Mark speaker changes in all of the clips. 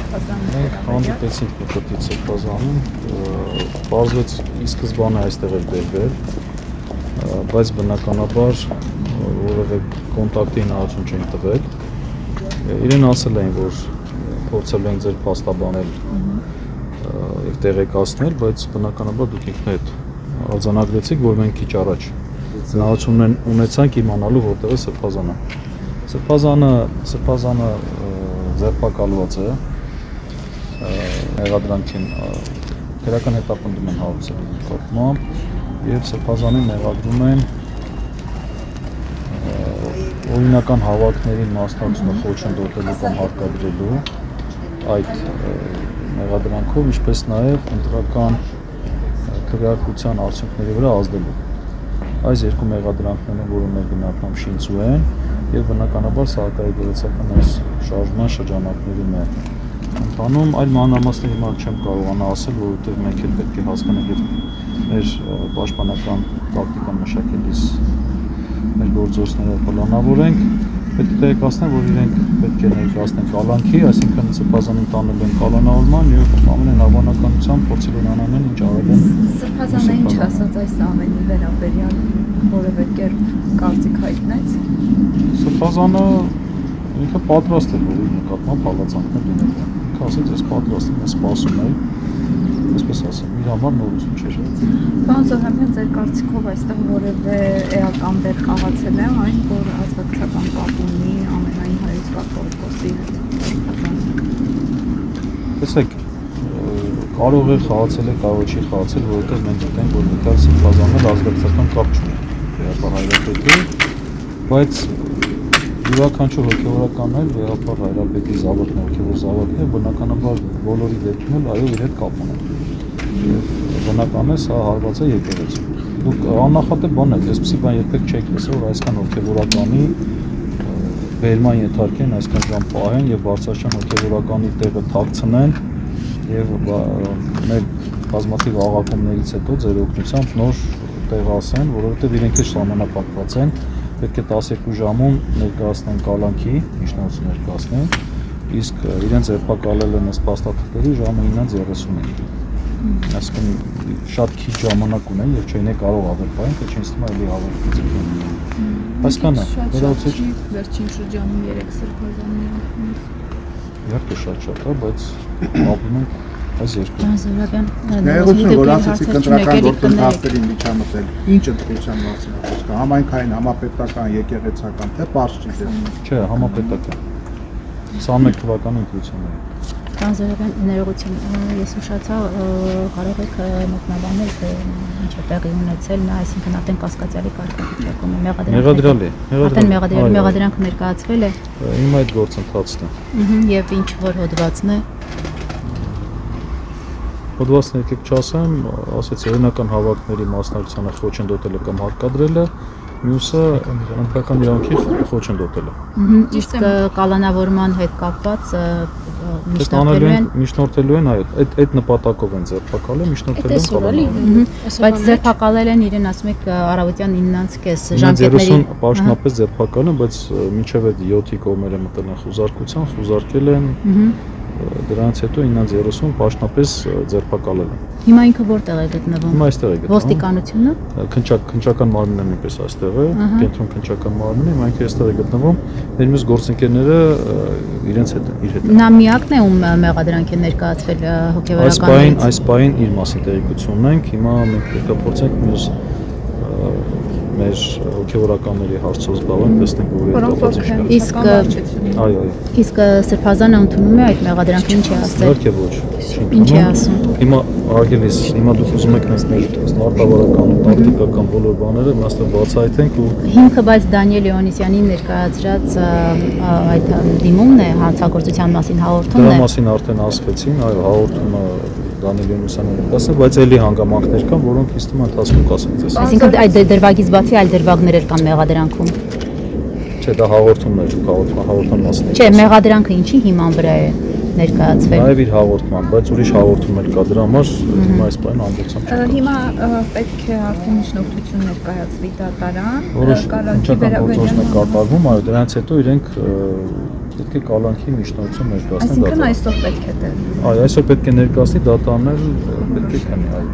Speaker 1: Մենք հանդիպեցինք մի քիչ սրբազանում, պարզվեց ի սկզբանե այստեղ էր բերվել, բայց բնականաբար որևէ կոնտակտի հնարավորություն չենք տվել։ Իրեն ասել էին, որ փորձել ենք ձեր փաստաբանել եւ տեղեկացնել, բայց բնականաբար դուք ինքներդ արձանագրեցիք, որ մենք քիչ առաջ հնարավորություն ունեցանք իմանալու որտեղ է սրբազանը։ Սրբազանը ձերբակալված է, մեղադրանքին քրեական հետապնդում են հարուցել նկատմամբ եւ սրբազանին մեղադրում են օրինական հավաքներին մասնակցությունը խոչընդոտելու կամ հարկադրելու այդ մեղադրանքով, ինչպես նաեւ ընտրական քվեարկության արդյունքների վրա ազդելու։ Այս երկու մեղադրանքներն որոններ գնահատվում շինծու են եւ բնականաբար սահակայգործական այս շարժման շրջանակներում է ընթանում, այլ մանրամասներ հիմա չեմ կարողանա ասել, որովհետեւ մենք էլ պետք է հասկանանք եւ մեր պաշտպանական տակտիկան մշակելիս մեր գործողությունները պլանավորենք, պետք է տեղեկացնեմ, որ իրենք պետք է ներկայացնեն կալանքի, այսինքն սրբազանին տանել են կալանավորման եւ ամեն հավանականությամբ փորձել են անեն ինչ արել են։
Speaker 2: Սրբազանը ինչ ասաց այս ամենի վերաբերյալ որևէ կերպ կարծիք հայտնեց։
Speaker 1: Սրբազանը ինքը պատրաստ է որ իր նկատմամբ հալածանքներ դնել։ Ինքը ասեց, ես պատրաստ եմ, ես սպասում եմ, այսպես ասեմ, իր համար նորություն չէր։
Speaker 2: Պարոն Զոհրաբյան, ձեր կարծիքով այստեղ որևէ էական դեր խաղացել է այն, որ ազգակցական կապ ունի ամենայն հայոց կաթողիկոսի հետ։
Speaker 1: Տեսեք, կարող է խաղացել է, կարող չի խաղացել, որովհետև մենք գիտենք, որ Միքայել Սրբազանը ազգակցական կապ չունի Վերապար Հայրապետի, բայց յուրաքանչյուր հոգևորական այլ Վերապար Հայրապետի զավակն է, հոգևոր զավակն է, բնականաբար բոլորի դեպքում էլ այո իր հետ կապ ունի։ Եվ բնական է սա հարված է եկեղեցու։ Դուք աննախադեպ բան եք, այսպեսի բան երբեք չեք լսել, որ այսքան հոգևորականի բերման ենթարկեն, այսքան ժամ պահեն եւ բարձրաշան հոգևորականի տեղը թաքցնեն եւ մեր բազմաթիվ աղակումներից հետո ձեր օգնությամբ նոր տեղ ասեն, որովհետեւ իրենք էլ սահմանափակված են, պետք է 12 ժամում ներկայացնեն կալանքի, միջնորդություն ներկայացնեն, իսկ իրենց ձերբակալել են ըստ փաստաթղթերի ժամը 9:30-ին։ Այսինքն շատ քիչ ժամանակ ունեն եւ չեն կարող ավել պահեն, թե չեն ստում այլի ավել գծիկն։ Այսքան է, վերացիչ
Speaker 2: վերջին շրջանում 3 սրբազաններ։
Speaker 1: Իհարկե շատ է, բայց ապրում ենք այս երկրում։
Speaker 3: Ներողություն, որ ասացիք ընտրական գործընթացների միջամտել, ինչ ընտրության մասին է խոսքը, համայնքային, համապետական, եկեղեցական, թե պարզ չի դեռ։
Speaker 1: Չէ, համապետական։ 21 թվականի ընտրությունները։
Speaker 4: Պարոն Զոհրաբյան, ներողություն, ես ուշացա, կարող եք մեկնաբանել, թե ինչ է տեղի ունեցել, նա այսինքն արդեն կասկածյալի կարգավիճակում է
Speaker 1: մեղադրյալի։
Speaker 4: Արդեն մեղադրանքը ներկայացվել է։
Speaker 1: Հիմա այդ գործընթացն է։
Speaker 4: Եվ ինչ որ հոդվածն է։
Speaker 1: Հոդվածն եկեք չասեմ, ասեցի օրինական հավաքների մասնակցությանը խոչընդոտելը կամ հարկադրելը, մյուսը ընտրական իրավունքի խոչընդոտելը։
Speaker 4: Իսկ կալանավորման հետ կապված
Speaker 1: միջնորդելու են այդ նպատակով են ձերբակալել, միջնորդելու են կալանավորել։
Speaker 4: Բայց ձերբակալել են իրեն ասում եք առավոտյան 9:30 ժամկետների։
Speaker 1: Պաշտոնապես ձերբակալել են, բայց մինչև այդ 7-ի կողմերը մտել են խուզարկության, խուզարկել են դրանից հետո 9:30 պաշտոնապես ձերբակալել են։
Speaker 4: Հիմա ինքը որտեղ է գտնվում։
Speaker 1: Հիմա այստեղ է գտնվում։
Speaker 4: Ոստիկանությունը։
Speaker 1: Քննչական մարմինը նույնպես այստեղ է, կենտրոն քննչական մարմինը, հիմա ինքը այստեղ է գտնվում։ Մեր մյուս գործընկերները իրենց հետ են, իր հետ են։
Speaker 4: Նա միակն է ում մեղադրանք է ներկայացվել հոգևորականներից։
Speaker 1: Այս պահին իր մասին տեղեկություն ունենք, հիմա մենք պետք է փորձենք մյուս մեր հոգևորականների հարցով զբաղվենք, տեսնենք որ այդ կապված ինչ կա։ Այո։
Speaker 4: Իսկ Սրբազանը ընդունում է այդ մեղադրանքը, ինչ է ասել։
Speaker 1: Իհարկե ոչ։
Speaker 4: Ինչ է ասում։
Speaker 1: Հիմա արգելիս, հիմա դուք ուզում եք մենք մարտավարական, տակտիկական բոլոր բաները մասը բացահայտենք ու
Speaker 4: հիմքը բայց Դանիել Լեոնիսյանի ներկայացրած այդ դիմումն է հանցագործության մասին հաղորդումն է։
Speaker 1: Դրա մասին արդեն ասվեցին, այո, հաղորդումը Դանիել Լեոնիսյանը ներկայացրել, բայց էլի հանգամանքներ կան, որոնք իսկ հիմա ընթացքում կասենք ձեզ։
Speaker 4: Այսինքն այդ դրվագից բացի այլ դրվագներ կան մեղադրանքում։
Speaker 1: Չէ, դա հաղորդումներ, հաղորդման մասին է։
Speaker 4: Չէ, մեղադրանքը ինչի հիման վրա է ներկայացվել։
Speaker 1: Նաև իր հաղորդման, բայց ուրիշ հաղորդումներ կա դրա համար հիմա այս բանը ամբողջությամբ։
Speaker 2: Հիմա պետք է արդեն միջնորդություն ներկայացվի դատարան,
Speaker 1: կալանքի վերաբերյալ կատարվում, այո, դրանից հետո իրենք պետք է կալանքի միջնորդություն ներկայացնել
Speaker 2: Այսինքն
Speaker 1: դատարան։
Speaker 2: այսօր պետք է տեղի։
Speaker 1: Այո, այսօր պետք է ներկայացնի դատարաններ պետք է քնի, այո։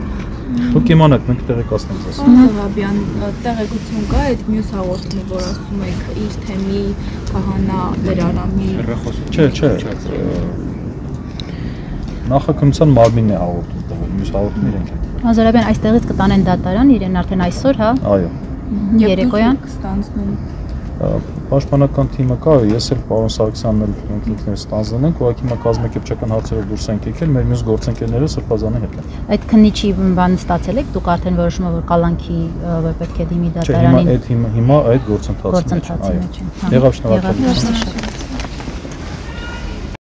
Speaker 1: Դուք իմանաք, մենք տեղեկացնենք ձեզ։
Speaker 2: Զոհրաբյան, տեղեկություն կա այդ մյուս հաղորդումի, որ ասում եք իր թեմի քահանա Լերանամի։
Speaker 1: Չէ։ Նախաքննության մարմինն է հաղորդում տվել, մյուս հաղորդումը իրենք են։
Speaker 4: Ազարաբյան այստեղից կտանեն դատարան իրեն արդեն այսօր, հա։
Speaker 1: Այո։
Speaker 4: Երեկոյան
Speaker 2: Ստանձնում։
Speaker 1: Պաշտպանական թիմը կա, ես էլ պարոն Սարգսյանն էլ մենք ինքներս ստանձնենք, ուղղակի հիմա կազմակերպչական հարցերով դուրս ենք եկել, մեր մյուս գործընկերները Սրբազանի հետ են։
Speaker 4: այդ քննիչի բան ստացել եք, դուք արդեն որոշումը որ կալանքի որ պետք է դիմի դատարանին։
Speaker 1: Հիմա այդ գործընթացի մեջ, այո։ Եղավ, շնորհակալ եմ։